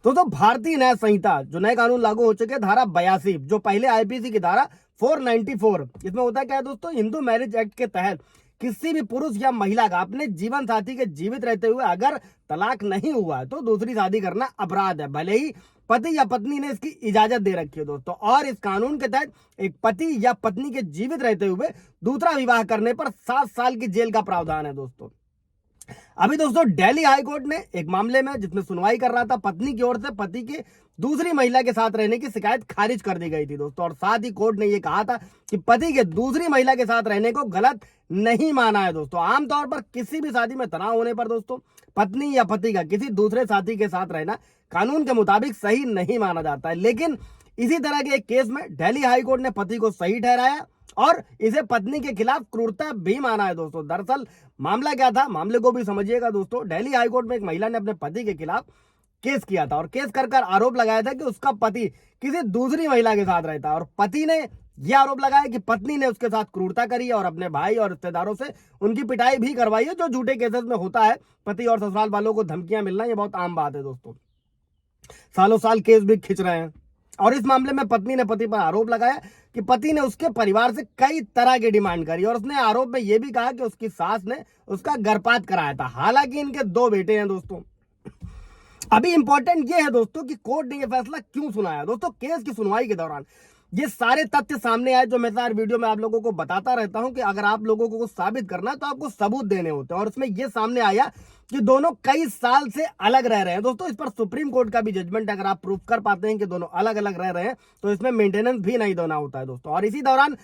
दोस्तों भारतीय न्याय संहिता जो नए कानून लागू हो चुके हैं, धारा 82 जो पहले आईपीसी की धारा 494, इसमें होता क्या है दोस्तों, हिंदू मैरिज एक्ट के तहत किसी भी पुरुष या महिला का अपने जीवन साथी के जीवित रहते हुए अगर तलाक नहीं हुआ है तो दूसरी शादी करना अपराध है, भले ही पति या पत्नी ने इसकी इजाजत दे रखी है दोस्तों। और इस कानून के तहत एक पति या पत्नी के जीवित रहते हुए दूसरा विवाह करने पर 7 साल की जेल का प्रावधान है दोस्तों। अभी दोस्तों दिल्ली हाई कोर्ट ने एक मामले में जिसमें सुनवाई कर रहा था, पत्नी की ओर से पति के दूसरी महिला के साथ रहने की शिकायत खारिज कर दी गई थी दोस्तों। और साथ ही कोर्ट ने यह कहा था कि पति के दूसरी महिला के साथ रहने को गलत नहीं माना है दोस्तों। आमतौर पर किसी भी शादी में तनाव होने पर दोस्तों पत्नी या पति का किसी दूसरे साथी के साथ रहना कानून के मुताबिक सही नहीं माना जाता है, लेकिन इसी तरह के एक केस में दिल्ली हाई कोर्ट ने पति को सही ठहराया और इसे पत्नी के खिलाफ क्रूरता भी माना है दोस्तों। दरअसल मामला क्या था, मामले को भी समझिएगा दोस्तों। दिल्ली हाईकोर्ट में एक महिला ने अपने पति के खिलाफ केस किया था और केस कर आरोप लगाया था कि उसका पति किसी दूसरी महिला के साथ रहता है और पति ने यह आरोप लगाया कि पत्नी ने उसके साथ क्रूरता करी है और अपने भाई और रिश्तेदारों से उनकी पिटाई भी करवाई है, जो झूठे केसेस में होता है। पति और ससुराल वालों को धमकियां मिलना ये बहुत आम बात है दोस्तों। सालों साल केस भी खिंच रहे हैं और इस मामले में पत्नी ने पति पर आरोप लगाया कि पति ने उसके परिवार से कई तरह की डिमांड करी और उसने आरोप में यह भी कहा कि उसकी सास ने उसका गर्भपात कराया था। हालांकि इनके 2 बेटे हैं दोस्तों। अभी इंपॉर्टेंट ये है दोस्तों कि कोर्ट ने यह फैसला क्यों सुनाया। दोस्तों केस की सुनवाई के दौरान ये सारे तथ्य सामने आए जो मैं हर वीडियो में आप लोगों को बताता रहता हूं कि अगर आप लोगों को साबित करना है तो आपको सबूत देने होते हैं। और इसमें यह सामने आया कि दोनों कई साल से अलग रह रहे हैं दोस्तों। इस पर सुप्रीम कोर्ट का भी जजमेंट, अगर आप प्रूफ कर पाते हैं कि दोनों अलग अलग रह रहे हैं तो इसमें मेंटेनेंस भी नहीं देना होता है दोस्तों। और इसी दौरान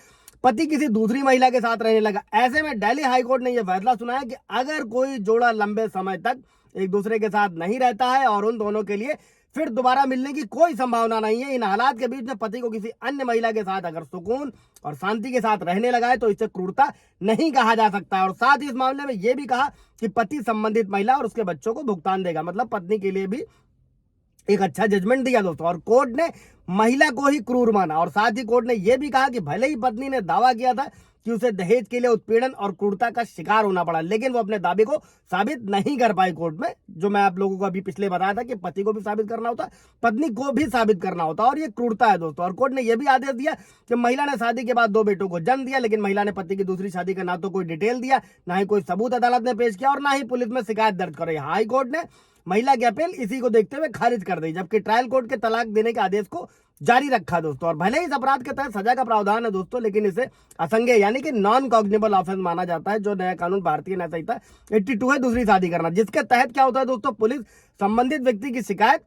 पति किसी दूसरी महिला के साथ रहने लगा। ऐसे में दिल्ली हाईकोर्ट ने यह फैसला सुनाया कि अगर कोई जोड़ा लंबे समय तक एक दूसरे के साथ नहीं रहता है और उन दोनों के लिए फिर दोबारा मिलने की कोई संभावना नहीं है, इन हालात के बीच में पति को किसी अन्य महिला के साथ अगर सुकून और शांति के साथ रहने लगा है तो इसे क्रूरता नहीं कहा जा सकता है। और साथ ही इस मामले में यह भी कहा कि पति संबंधित महिला और उसके बच्चों को भुगतान देगा, मतलब पत्नी के लिए भी एक अच्छा जजमेंट दिया दोस्तों। और कोर्ट ने महिला को ही क्रूर माना और साथ ही कोर्ट ने यह भी कहा कि भले ही पत्नी ने दावा किया था कि उसे दहेज के लिए उत्पीड़न और क्रूरता का शिकार होना पड़ा, लेकिन वो अपने दावे को साबित नहीं कर पाई कोर्ट में। जो मैं आप लोगों को अभी पिछले बताया था कि पति को भी साबित करना होता, पत्नी को भी साबित करना होता, और ये क्रूरता है दोस्तों। और कोर्ट ने यह भी आदेश दिया कि महिला ने शादी के बाद 2 बेटों को जन्म दिया, लेकिन महिला ने पति की दूसरी शादी का ना तो कोई डिटेल दिया, ना ही कोई सबूत अदालत ने पेश किया और ना ही पुलिस में शिकायत दर्ज कराई। हाई कोर्ट ने महिला की अपील इसी को देखते हुए खारिज कर दी, जबकि ट्रायल कोर्ट के तलाक देने के आदेश को जारी रखा दोस्तों। और भले ही इस अपराध के तहत सजा का प्रावधान है दोस्तों, लेकिन इसे असंज्ञेय यानी कि नॉन कॉग्निबल ऑफेंस माना जाता है। जो नया कानून भारतीय न्याय संहिता 82 है, दूसरी शादी करना, जिसके तहत क्या होता है दोस्तों, पुलिस संबंधित व्यक्ति की शिकायत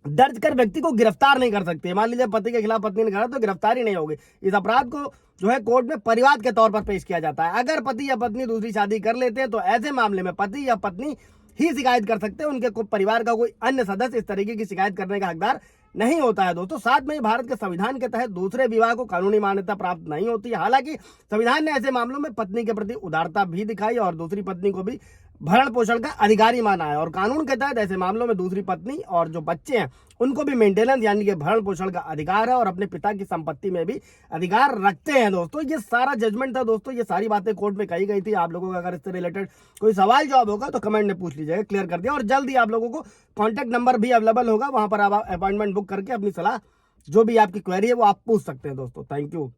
दर्ज कर व्यक्ति को गिरफ्तार नहीं कर सकती है। मान लीजिए पति के खिलाफ पत्नी ने करा तो गिरफ्तारी नहीं होगी। इस अपराध को जो है कोर्ट में परिवाद के तौर पर पेश किया जाता है। अगर पति या पत्नी दूसरी शादी कर लेते हैं तो ऐसे मामले में पति या पत्नी ही शिकायत कर सकते हैं, उनके परिवार का कोई अन्य सदस्य इस तरीके की शिकायत करने का हकदार नहीं होता है दोस्तों। साथ में भारत के संविधान के तहत दूसरे विवाह को कानूनी मान्यता प्राप्त नहीं होती है। हालांकि संविधान ने ऐसे मामलों में पत्नी के प्रति उदारता भी दिखाई और दूसरी पत्नी को भी भरण पोषण का अधिकारी माना है। और कानून के तहत ऐसे मामलों में दूसरी पत्नी और जो बच्चे हैं उनको भी मेंटेनेंस यानी कि भरण पोषण का अधिकार है और अपने पिता की संपत्ति में भी अधिकार रखते हैं दोस्तों। ये सारा जजमेंट था दोस्तों, ये सारी बातें कोर्ट में कही गई थी। आप लोगों का अगर इससे रिलेटेड कोई सवाल जवाब होगा तो कमेंट में पूछ लीजिएगा, क्लियर कर दिया। और जल्द ही आप लोगों को कॉन्टैक्ट नंबर भी अवेलेबल होगा, वहां पर आप अपॉइंटमेंट बुक करके अपनी सलाह जो भी आपकी क्वेरी है वो आप पूछ सकते हैं दोस्तों। Thank you.